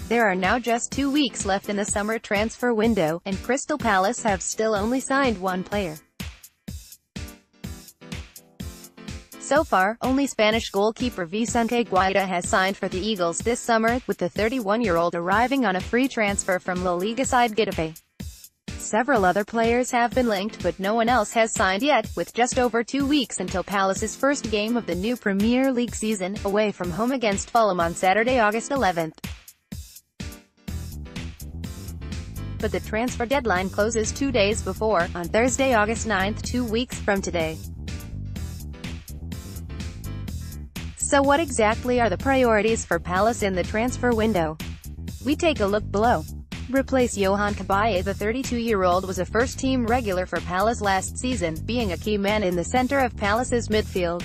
There are now just 2 weeks left in the summer transfer window, and Crystal Palace have still only signed one player. So far, only Spanish goalkeeper Vicente Guaita has signed for the Eagles this summer, with the 31-year-old arriving on a free transfer from La Liga side Getafe. Several other players have been linked, but no one else has signed yet, with just over 2 weeks until Palace's first game of the new Premier League season, away from home against Fulham on Saturday, August 11th. But the transfer deadline closes 2 days before, on Thursday, August 9th, 2 weeks from today. So what exactly are the priorities for Palace in the transfer window? We take a look below. Replace Yohan Cabaye. The 32-year-old was a first-team regular for Palace last season, being a key man in the center of Palace's midfield.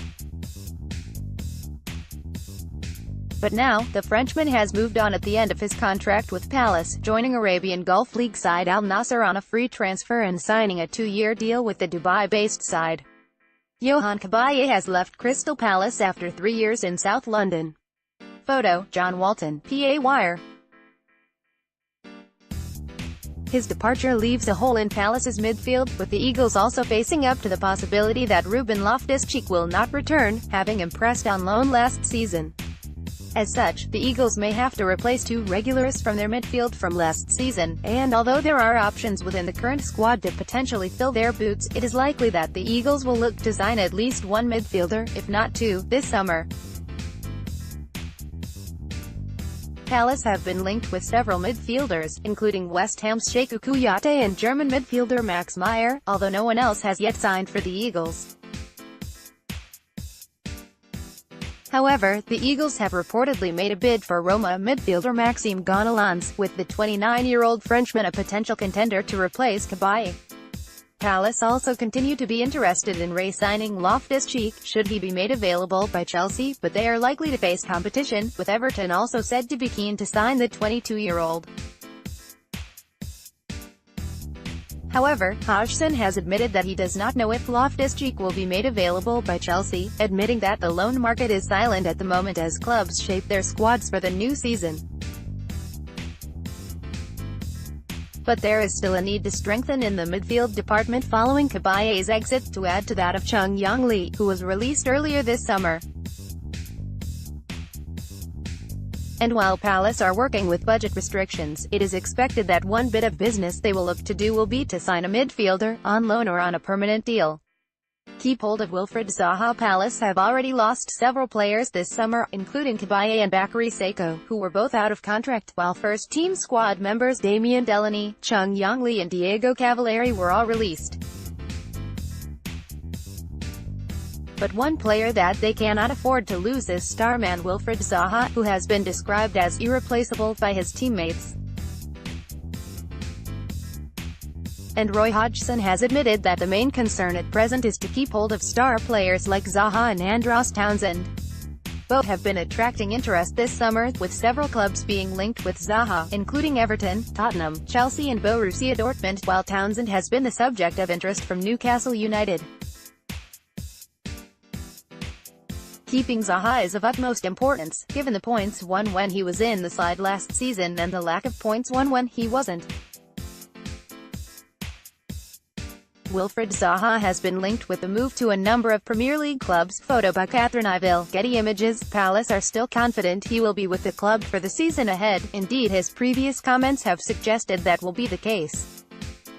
But now, the Frenchman has moved on at the end of his contract with Palace, joining Arabian Gulf League side Al Nassr on a free transfer and signing a 2-year deal with the Dubai-based side. Yohan Cabaye has left Crystal Palace after 3 years in South London. Photo, John Walton, PA Wire. His departure leaves a hole in Palace's midfield, with the Eagles also facing up to the possibility that Ruben Loftus-Cheek will not return, having impressed on loan last season. As such, the Eagles may have to replace 2 regulars from their midfield from last season, and although there are options within the current squad to potentially fill their boots, it is likely that the Eagles will look to sign at least 1 midfielder, if not 2, this summer. Palace have been linked with several midfielders, including West Ham's Cheikhou Kouyaté and German midfielder Max Meyer, although no one else has yet signed for the Eagles. However, the Eagles have reportedly made a bid for Roma midfielder Maxime Gonalons, with the 29-year-old Frenchman a potential contender to replace Cabaye. Palace also continue to be interested in re-signing Loftus-Cheek, should he be made available by Chelsea, but they are likely to face competition, with Everton also said to be keen to sign the 22-year-old. However, Hodgson has admitted that he does not know if Loftus-Cheek will be made available by Chelsea, admitting that the loan market is silent at the moment as clubs shape their squads for the new season. But there is still a need to strengthen in the midfield department following Cabaye's exit, to add to that of Chung Yong Lee, who was released earlier this summer. And while Palace are working with budget restrictions, it is expected that one bit of business they will look to do will be to sign a midfielder, on loan or on a permanent deal. Keep hold of Wilfried Zaha. Palace have already lost several players this summer, including Cabaye and Bakary Sako, who were both out of contract, while first-team squad members Damien Delaney, Chung Yong Lee and Diego Cavalieri were all released. But one player that they cannot afford to lose is starman Wilfried Zaha, who has been described as irreplaceable by his teammates. And Roy Hodgson has admitted that the main concern at present is to keep hold of star players like Zaha and Andros Townsend. Both have been attracting interest this summer, with several clubs being linked with Zaha, including Everton, Tottenham, Chelsea and Borussia Dortmund, while Townsend has been the subject of interest from Newcastle United. Keeping Zaha is of utmost importance, given the points won when he was in the side last season and the lack of points won when he wasn't. Wilfried Zaha has been linked with the move to a number of Premier League clubs. Photo by Catherine Iville, Getty Images. Palace are still confident he will be with the club for the season ahead, indeed his previous comments have suggested that will be the case.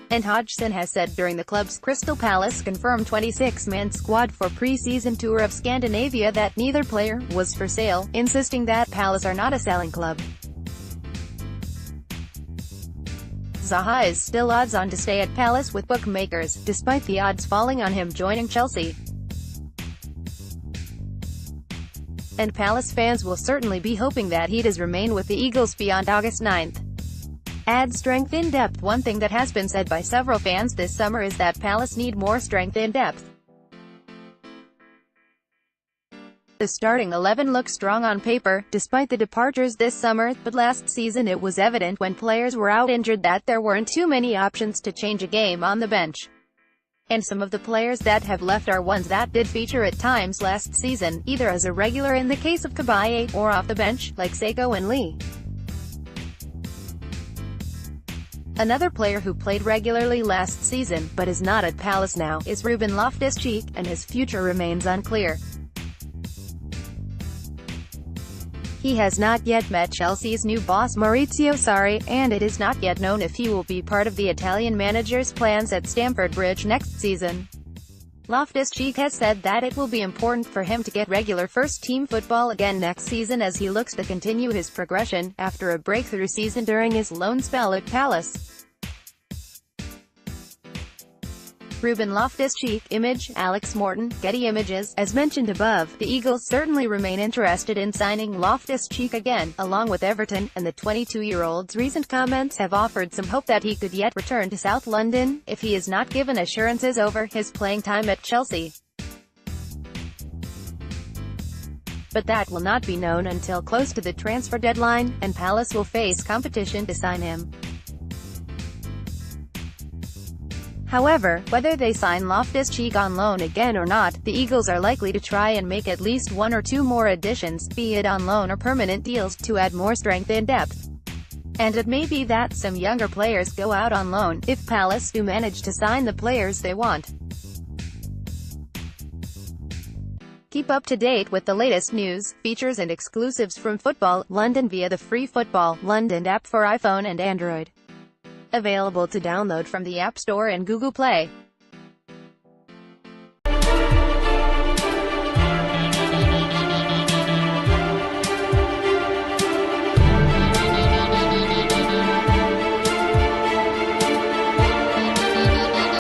And Hodgson has said during the club's Crystal Palace confirmed 26-man squad for pre-season tour of Scandinavia that neither player was for sale, insisting that Palace are not a selling club. Zaha is still odds-on to stay at Palace with bookmakers, despite the odds falling on him joining Chelsea. And Palace fans will certainly be hoping that he does remain with the Eagles beyond August 9th. Add strength in depth. One thing that has been said by several fans this summer is that Palace need more strength in depth. The starting 11 looks strong on paper, despite the departures this summer, but last season it was evident when players were out injured that there weren't too many options to change a game on the bench. And some of the players that have left are ones that did feature at times last season, either as a regular in the case of Cabaye, or off the bench, like Sako and Lee. Another player who played regularly last season, but is not at Palace now, is Ruben Loftus-Cheek, and his future remains unclear. He has not yet met Chelsea's new boss Maurizio Sarri, and it is not yet known if he will be part of the Italian manager's plans at Stamford Bridge next season. Loftus-Cheek has said that it will be important for him to get regular first-team football again next season as he looks to continue his progression, after a breakthrough season during his loan spell at Palace. Ruben Loftus-Cheek, image, Alex Morton, Getty Images. As mentioned above, the Eagles certainly remain interested in signing Loftus-Cheek again, along with Everton, and the 22-year-old's recent comments have offered some hope that he could yet return to South London, if he is not given assurances over his playing time at Chelsea. But that will not be known until close to the transfer deadline, and Palace will face competition to sign him. However, whether they sign Loftus-Cheek on loan again or not, the Eagles are likely to try and make at least one or two more additions, be it on loan or permanent deals, to add more strength and depth. And it may be that some younger players go out on loan, if Palace do manage to sign the players they want. Keep up to date with the latest news, features and exclusives from Football London via the free Football London app for iPhone and Android. Available to download from the App Store and Google Play.